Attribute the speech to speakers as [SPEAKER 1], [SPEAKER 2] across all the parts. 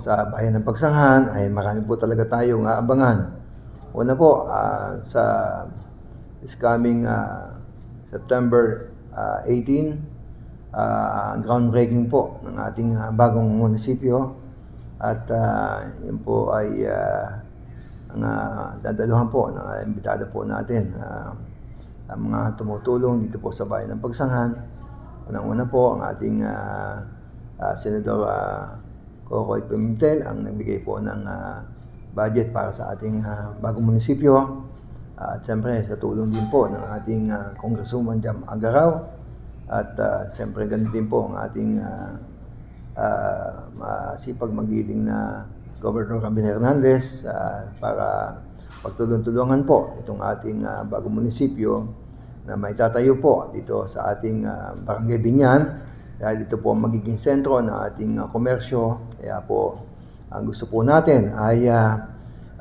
[SPEAKER 1] sa bayan ng Pagsanghan ay marami po talaga tayong aabangan. Una po, sa is coming September 18, groundbreaking po ng ating bagong munisipyo. At yun po ay ang dadaluhan po ng imbitado po natin, ang mga tumutulong dito po sa bayan ng Pagsanghan. Unang-una po ang ating Senador Cocoy Pimentel ang nagbigay po ng budget para sa ating bagong munisipyo. At siyempre sa tulong din po ng ating Congresswoman Jam Agaraw. At siyempre ganun din po ang ating masipag magiling na Governor Robin Hernandez para pagtulong-tulungan po itong ating bagong munisipyo na may tatayo po dito sa ating Barangay Binyan. Dahil ito po magiging sentro ng ating komersyo. Kaya po ang gusto po natin ay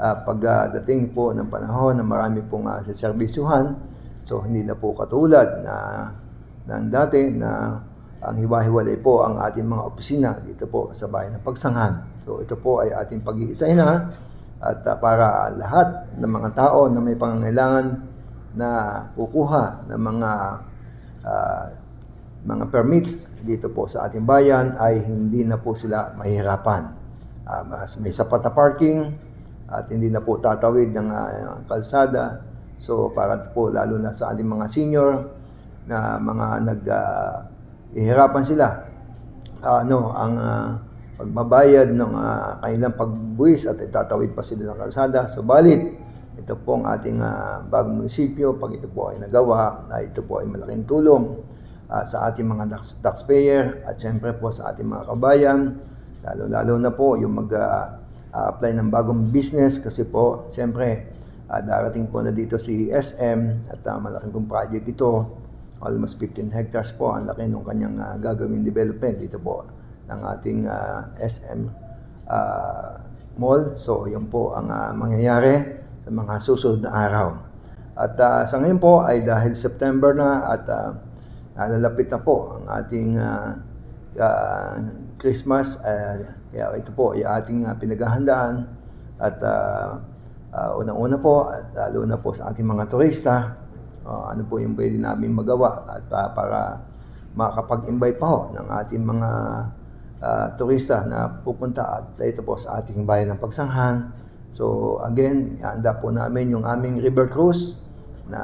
[SPEAKER 1] pagdating po ng panahon na marami pong serbisyuhan, so hindi na po katulad ng dati na ang hiwa-hiwalay po ang ating mga opisina dito po sa bayan ng Pagsanghan. So ito po ay ating pag-iisahin na at para lahat ng mga tao na may pangangailangan na kukuha ng mga permits dito po sa ating bayan ay hindi na po sila mahihirapan. May sapat na parking at hindi na po tatawid ng kalsada. So para po lalo na sa ating mga senior na mga ihirapan sila ang pagbabayad ng kanilang pagbuwis at itatawid pa sila ng kalsada. Subalit ito po ang ating bagong munisipyo. Pag ito po ay nagawa, ito po ay malaking tulong sa ating mga taxpayer at siyempre po sa ating mga kabayan, lalo na po yung mag-apply ng bagong business kasi po siyempre darating po na dito si SM at malaking pong project ito, almost 15 hectares po ang laki ng kanyang gagawing development dito po ng ating SM mall. So yun po ang mangyayari sa mga susunod na araw. At sa ngayon po ay dahil September na at nalalapit na po ang ating Christmas, kaya ito po ay ating pinaghahandaan at unang-una po at lalo na po sa ating mga turista, ano po yung pwede namin magawa at para makapag-invite pa ho ng ating mga turista na pupunta at ito po sa ating bayan ng Pagsanghan. So again, handa po namin yung aming river cruise na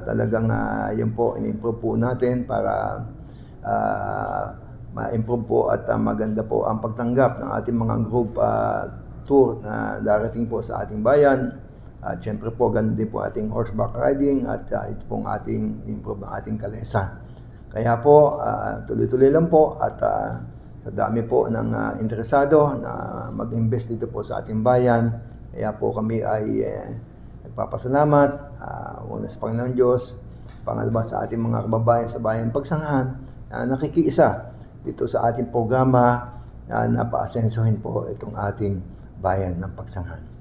[SPEAKER 1] talagang yun po in-improve po natin para ma-improve po at maganda po ang pagtanggap ng ating mga group tour na darating po sa ating bayan. At syempre po ganun din po ating horseback riding at ito pong ating improve ang ating kalesa. Kaya po tuloy-tuloy lang po at sa dami po ng interesado na mag-invest dito po sa ating bayan. Kaya po kami ay nagpapasalamat una sa Panginoon Diyos, pangalawa sa ating mga kababayan sa bayan ng Pagsanghan na nakikiisa dito sa ating programa na napaasensohin po itong ating bayan ng Pagsanghan.